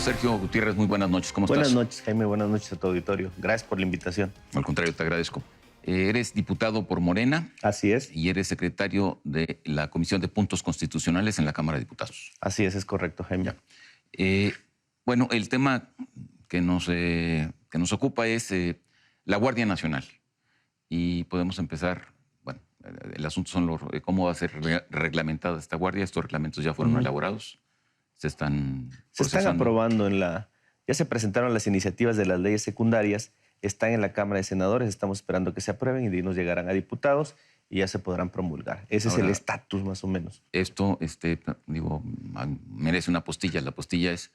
Sergio Gutiérrez, muy buenas noches. ¿Cómo estás? Buenas noches, Jaime. Buenas noches a tu auditorio. Gracias por la invitación. Al contrario, te agradezco. Eres diputado por Morena. Así es. Y eres secretario de la Comisión de Puntos Constitucionales en la Cámara de Diputados. Así es correcto, Jaime. Bueno, el tema que nos ocupa es la Guardia Nacional. Y podemos empezar, bueno, el asunto son cómo va a ser reglamentada esta guardia. Estos reglamentos ya fueron elaborados. Se están aprobando ya se presentaron las iniciativas de las leyes secundarias, están en la Cámara de Senadores, estamos esperando que se aprueben y de ahí nos llegarán a diputados y ya se podrán promulgar. Ese es el estatus más o menos. Esto, merece una postilla. La postilla es,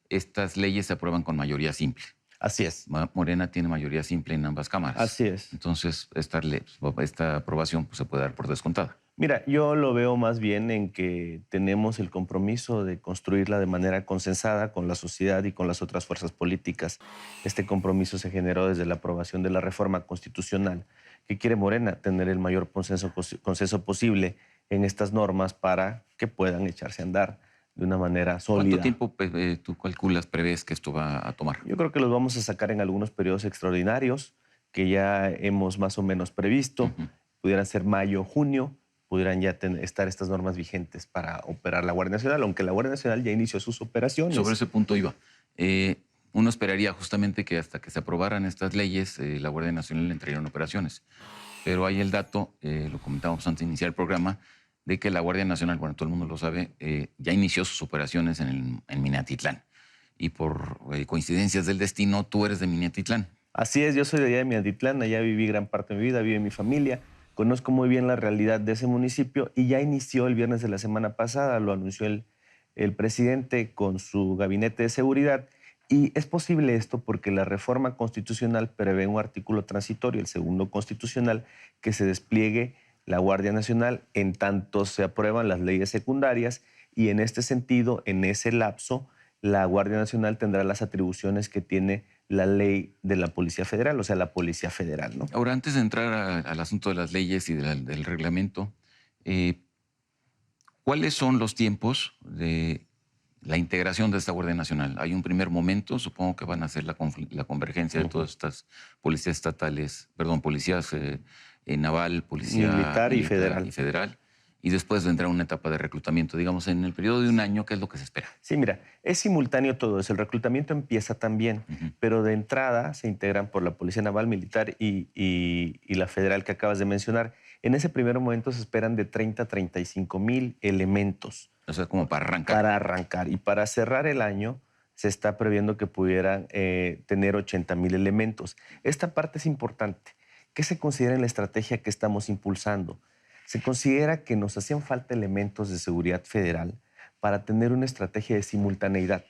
estas leyes se aprueban con mayoría simple. Así es. Morena tiene mayoría simple en ambas cámaras. Así es. Entonces, esta aprobación pues, se puede dar por descontada. Mira, yo lo veo más bien en que tenemos el compromiso de construirla de manera consensada con la sociedad y con las otras fuerzas políticas. Este compromiso se generó desde la aprobación de la reforma constitucional que quiere Morena tener el mayor consenso posible en estas normas para que puedan echarse a andar de una manera sólida. ¿Cuánto tiempo tú prevés que esto va a tomar? Yo creo que los vamos a sacar en algunos periodos extraordinarios que ya hemos más o menos previsto. Pudieran ser mayo, junio. Pudieran ya estar estas normas vigentes para operar la Guardia Nacional, aunque la Guardia Nacional ya inició sus operaciones. Sobre ese punto iba. Uno esperaría justamente que hasta que se aprobaran estas leyes, la Guardia Nacional entraría en operaciones. Pero hay el dato, lo comentábamos antes de iniciar el programa, de que la Guardia Nacional, bueno, todo el mundo lo sabe, ya inició sus operaciones en Minatitlán. Y por coincidencias del destino, tú eres de Minatitlán. Así es, yo soy de allá de Minatitlán, allá viví gran parte de mi vida, vive mi familia. Conozco muy bien la realidad de ese municipio y ya inició el viernes de la semana pasada, lo anunció el presidente con su gabinete de seguridad. Y es posible esto porque la reforma constitucional prevé un artículo transitorio, el segundo constitucional, que se despliegue la Guardia Nacional en tanto se aprueban las leyes secundarias y en este sentido, en ese lapso, la Guardia Nacional tendrá las atribuciones que tiene la ley de la Policía Federal, o sea, la Policía Federal, ¿no? Ahora, antes de entrar al asunto de las leyes y del reglamento, ¿cuáles son los tiempos de la integración de esta Guardia Nacional? Hay un primer momento, supongo que van a ser la convergencia de todas estas policías estatales, policías naval, policía militar y federal. Y después vendrá una etapa de reclutamiento, digamos, en el periodo de un año, ¿qué es lo que se espera? Sí, mira, es simultáneo todo eso. El reclutamiento empieza también, pero de entrada se integran por la Policía Naval, Militar y la Federal que acabas de mencionar. En ese primer momento se esperan de 30 a 35 mil elementos. O sea, como para arrancar. Para arrancar. Y para cerrar el año se está previendo que pudieran tener 80 mil elementos. Esta parte es importante. ¿Qué se considera en la estrategia que estamos impulsando? Se considera que nos hacían falta elementos de seguridad federal para tener una estrategia de simultaneidad.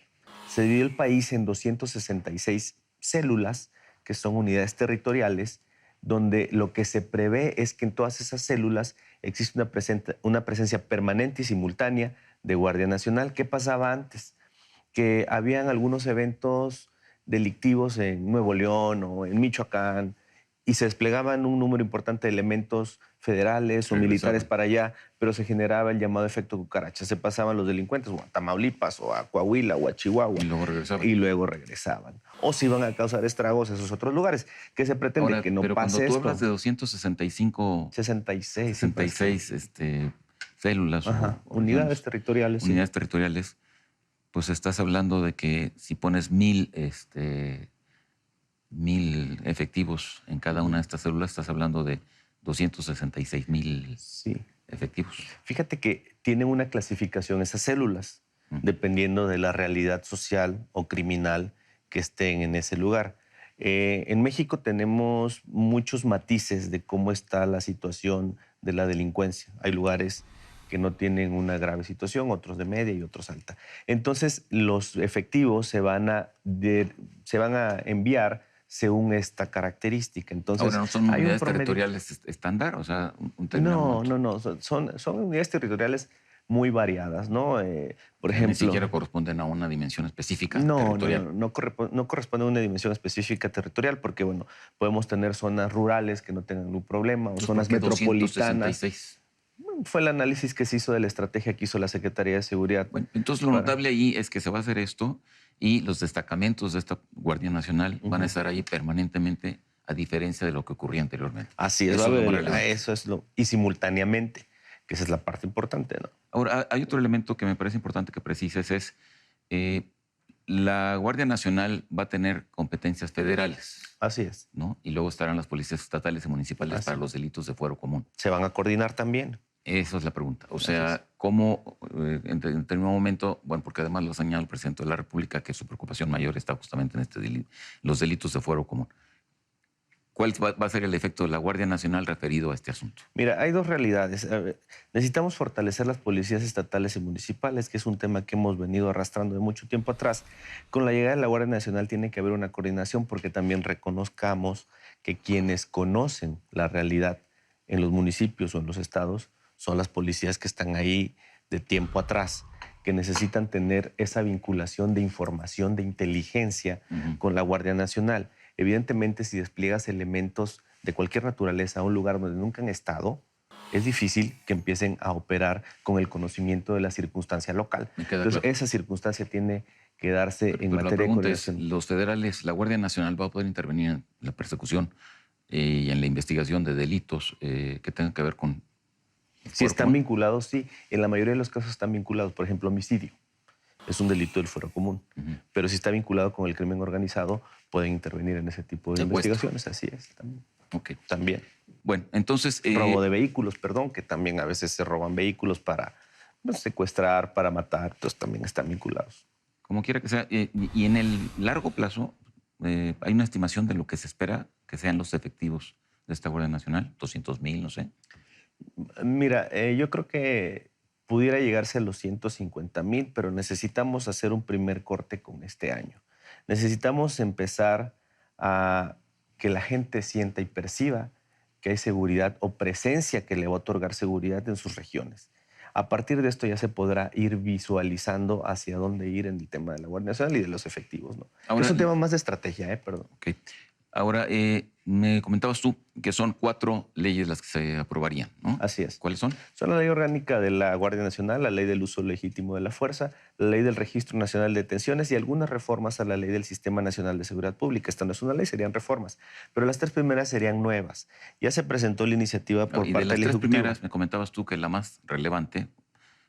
Se dividió el país en 266 células, que son unidades territoriales, donde lo que se prevé es que en todas esas células existe una presencia permanente y simultánea de Guardia Nacional. ¿Qué pasaba antes? Que habían algunos eventos delictivos en Nuevo León o en Michoacán, y se desplegaban un número importante de elementos federales o militares para allá, pero se generaba el llamado efecto cucaracha. Se pasaban los delincuentes o a Tamaulipas o a Coahuila o a Chihuahua. Y luego regresaban. O se iban a causar estragos a esos otros lugares. ¿Qué se pretende? Ahora, que no pero pase esto. Cuando tú hablas de 265... 66 células. Unidades territoriales. Unidades territoriales. Pues estás hablando de que si pones 1000 efectivos en cada una de estas células, estás hablando de 266,000 efectivos. Fíjate que tienen una clasificación esas células, dependiendo de la realidad social o criminal que estén en ese lugar. En México tenemos muchos matices de cómo está la situación de la delincuencia. Hay lugares que no tienen una grave situación, otros de media y otros alta. Entonces, los efectivos se van a enviar según esta característica. Entonces, ahora, ¿no son unidades territoriales estándar? O sea, no. Son unidades territoriales muy variadas, ¿no? Por ejemplo... Ni siquiera corresponden a una dimensión específica territorial. No corresponde a una dimensión específica territorial porque, bueno, podemos tener zonas rurales que no tengan ningún problema o zonas metropolitanas. 266. Fue el análisis que se hizo de la estrategia que hizo la Secretaría de Seguridad. Bueno, entonces lo notable ahí es que se va a hacer esto y los destacamentos de esta Guardia Nacional van a estar ahí permanentemente, a diferencia de lo que ocurría anteriormente. Así es, Eso va a es lo más haber, relevante. eso es lo, y simultáneamente, que esa es la parte importante, ¿no? Ahora, hay otro elemento que me parece importante que precises, es eh, la Guardia Nacional va a tener competencias federales, Así es. ¿no? Y luego estarán las policías estatales y municipales Así para es. los delitos de fuero común. Se van a coordinar también. Esa es la pregunta. O Así sea, es. ¿cómo en determinado momento, bueno, porque además lo ha señalado el presidente de la República, que su preocupación mayor está justamente en los delitos de fuero común? ¿Cuál va a ser el efecto de la Guardia Nacional referido a este asunto? Mira, hay dos realidades. A ver, necesitamos fortalecer las policías estatales y municipales, que es un tema que hemos venido arrastrando de mucho tiempo atrás. Con la llegada de la Guardia Nacional tiene que haber una coordinación porque también reconozcamos que quienes conocen la realidad en los municipios o en los estados son las policías que están ahí de tiempo atrás, que necesitan tener esa vinculación de información, de inteligencia con la Guardia Nacional. Evidentemente, si despliegas elementos de cualquier naturaleza a un lugar donde nunca han estado, es difícil que empiecen a operar con el conocimiento de la circunstancia local. Me queda Entonces, claro. esa circunstancia tiene que darse en Pero la materia de pregunta es, coordinación. ¿los federales, la Guardia Nacional va a poder intervenir en la persecución y en la investigación de delitos que tengan que ver con el Si fuero están común? vinculados, sí. En la mayoría de los casos están vinculados. Por ejemplo, homicidio. Es un delito del fuero común. Pero si está vinculado con el crimen organizado, pueden intervenir en ese tipo de Secuestro. investigaciones. Así es. También. Ok. También. Bueno, entonces... Robo de vehículos, perdón, que también a veces se roban vehículos para secuestrar, para matar, entonces también están vinculados. Como quiera que sea, y en el largo plazo, hay una estimación de lo que se espera que sean los efectivos de esta Guardia Nacional, 200,000, no sé. Mira, yo creo que pudiera llegarse a los 150,000, pero necesitamos hacer un primer corte con este año. Necesitamos empezar a que la gente sienta y perciba que hay seguridad o presencia que le va a otorgar seguridad en sus regiones. A partir de esto ya se podrá ir visualizando hacia dónde ir en el tema de la Guardia Nacional y de los efectivos, ¿no? Ahora, Es un tema más de estrategia, perdón. ok. Ahora, me comentabas tú que son 4 leyes las que se aprobarían, ¿no? Así es. ¿Cuáles son? Son la ley orgánica de la Guardia Nacional, la ley del uso legítimo de la fuerza, la ley del Registro Nacional de Detenciones y algunas reformas a la ley del Sistema Nacional de Seguridad Pública. Esta no es una ley, serían reformas. Pero las 3 primeras serían nuevas. Ya se presentó la iniciativa por Y de parte las del 3 Ejecutivo. primeras, me comentabas tú que la más relevante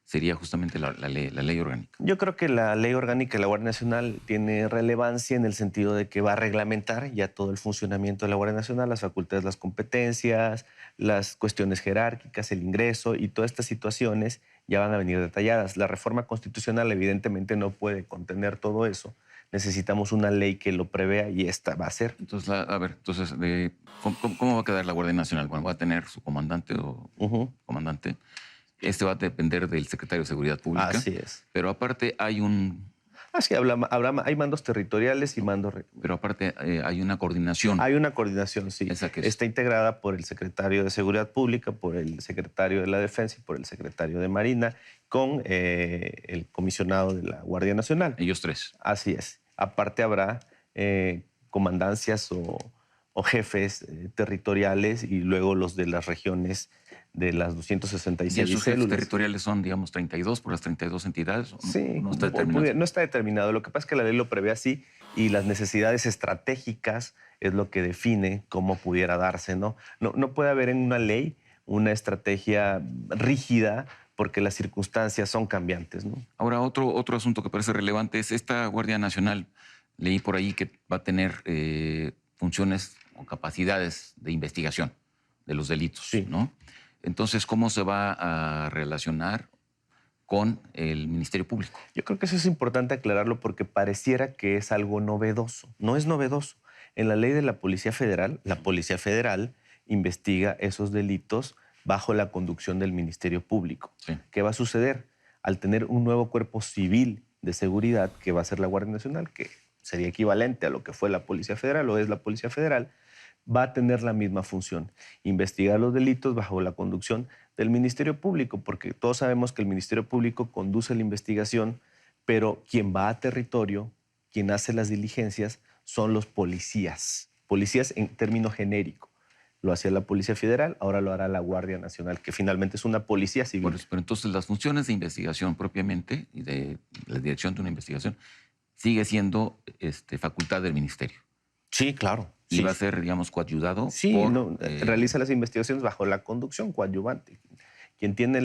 sería justamente la ley orgánica. Yo creo que la ley orgánica de la Guardia Nacional tiene relevancia en el sentido de que va a reglamentar ya todo el funcionamiento de la Guardia Nacional, las facultades, las competencias, las cuestiones jerárquicas, el ingreso y todas estas situaciones ya van a venir detalladas. La reforma constitucional evidentemente no puede contener todo eso. Necesitamos una ley que lo prevea y esta va a ser. Entonces, a ver, entonces, ¿cómo va a quedar la Guardia Nacional? Bueno, va a tener su comandante o comandante. Este va a depender del secretario de Seguridad Pública. Así es. Pero aparte hay Así hay mandos territoriales y mandos. Pero aparte hay una coordinación. Hay una coordinación, sí. ¿Esa qué es? Está integrada por el secretario de Seguridad Pública, por el secretario de la Defensa y por el secretario de Marina, con el comisionado de la Guardia Nacional. Ellos 3. Así es. Aparte habrá comandancias o jefes territoriales y luego los de las regiones de las 266 ¿Y esos jefes células. territoriales son, digamos, 32 por las 32 entidades? Sí, no está determinado. no está determinado. Lo que pasa es que la ley lo prevé así y las necesidades estratégicas es lo que define cómo pudiera darse, ¿no? No puede haber en una ley una estrategia rígida porque las circunstancias son cambiantes, ¿no? Ahora, otro asunto que parece relevante es esta Guardia Nacional. Leí por ahí que va a tener funciones o capacidades de investigación de los delitos, Sí. ¿no? Entonces, ¿cómo se va a relacionar con el Ministerio Público? Yo creo que eso es importante aclararlo porque pareciera que es algo novedoso. No es novedoso. En la ley de la Policía Federal investiga esos delitos bajo la conducción del Ministerio Público. Sí. ¿Qué va a suceder? Al tener un nuevo cuerpo civil de seguridad, que va a ser la Guardia Nacional, que sería equivalente a lo que fue la Policía Federal o es la Policía Federal, va a tener la misma función, investigar los delitos bajo la conducción del Ministerio Público, porque todos sabemos que el Ministerio Público conduce la investigación, pero quien va a territorio, quien hace las diligencias, son los policías en término genérico. lo hacía la Policía Federal, ahora lo hará la Guardia Nacional, que finalmente es una policía civil. Bueno, pero entonces las funciones de investigación propiamente y de la dirección de una investigación sigue siendo facultad del ministerio. Sí, claro. Y Sí, va a ser, digamos, coadyudado por... realiza las investigaciones bajo la conducción coadyuvante. Quien tiene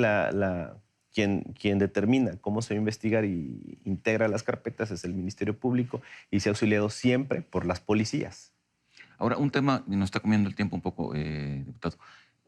quien determina cómo se va a investigar y integra las carpetas es el Ministerio Público y se ha auxiliado siempre por las policías. Ahora, un tema, y nos está comiendo el tiempo un poco, diputado,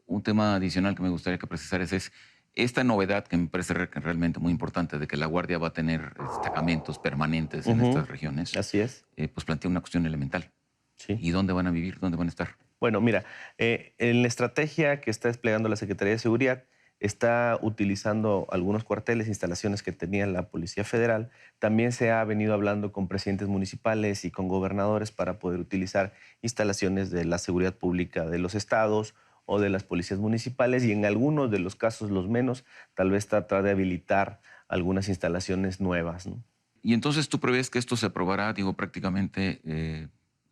un tema adicional que me gustaría que precisaras es esta novedad que me parece realmente muy importante de que la Guardia va a tener destacamentos permanentes en estas regiones. Así es. Pues plantea una cuestión elemental. Sí. ¿Y dónde van a vivir? ¿Dónde van a estar? Bueno, mira, en la estrategia que está desplegando la Secretaría de Seguridad, está utilizando algunos cuarteles, instalaciones que tenía la Policía Federal. También se ha venido hablando con presidentes municipales y con gobernadores para poder utilizar instalaciones de la seguridad pública de los estados o de las policías municipales y en algunos de los casos, los menos, tal vez tratar de habilitar algunas instalaciones nuevas, ¿no? Y entonces tú prevés que esto se aprobará, digo, prácticamente,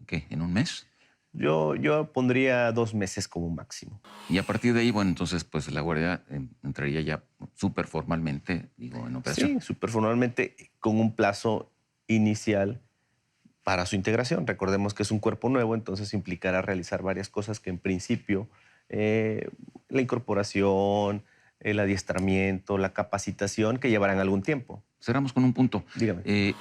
¿qué? ¿En un mes? Yo pondría 2 meses como máximo. Y a partir de ahí, bueno, entonces pues la Guardia entraría ya súper formalmente, digo, en operación. Sí, súper formalmente, con un plazo inicial para su integración. Recordemos que es un cuerpo nuevo, entonces implicará realizar varias cosas que en principio, la incorporación, el adiestramiento, la capacitación, que llevarán algún tiempo. Cerramos con un punto. Dígame.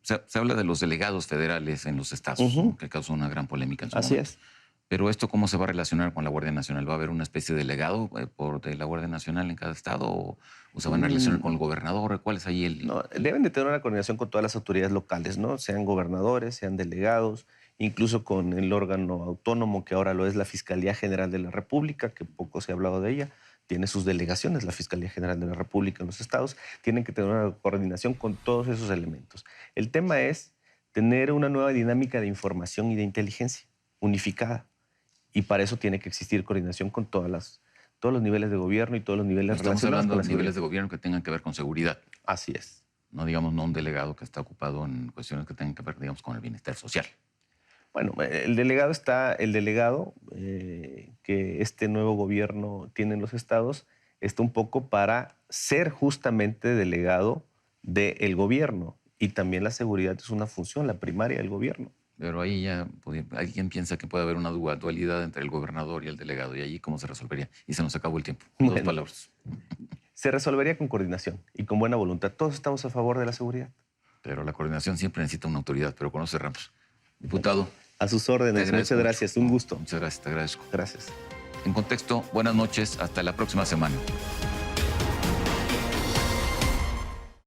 Se habla de los delegados federales en los estados, ¿no? Que causó una gran polémica en su Así momento. es. Pero ¿esto cómo se va a relacionar con la Guardia Nacional? ¿Va a haber una especie de delegado de la Guardia Nacional en cada estado? ¿O se van a relacionar con el gobernador? ¿Cuál es ahí el...? No, deben de tener una coordinación con todas las autoridades locales, ¿no? Sean gobernadores, sean delegados, incluso con el órgano autónomo que ahora lo es la Fiscalía General de la República, que poco se ha hablado de ella. Tiene sus delegaciones, la Fiscalía General de la República en los estados. Tienen que tener una coordinación con todos esos elementos. El tema es tener una nueva dinámica de información y de inteligencia unificada. Y para eso tiene que existir coordinación con todos los niveles de gobierno y todos los niveles Estamos relacionados hablando con la de niveles de seguridad. gobierno que tengan que ver con seguridad. Así es. No, digamos, no un delegado que está ocupado en cuestiones que tengan que ver, digamos, con el bienestar social. Bueno, el delegado que este nuevo gobierno tiene en los estados, está un poco para ser justamente delegado del gobierno. Y también la seguridad es una función, la primaria del gobierno. Pero ahí ya alguien piensa que puede haber una dualidad entre el gobernador y el delegado. ¿Y allí cómo se resolvería? Y se nos acabó el tiempo. Dos palabras. Se resolvería con coordinación y con buena voluntad. Todos estamos a favor de la seguridad. Pero la coordinación siempre necesita una autoridad. Pero con eso cerramos. Diputado. A sus órdenes. Muchas gracias. Un gusto. Muchas gracias. Te agradezco. Gracias. En contexto, buenas noches. Hasta la próxima semana.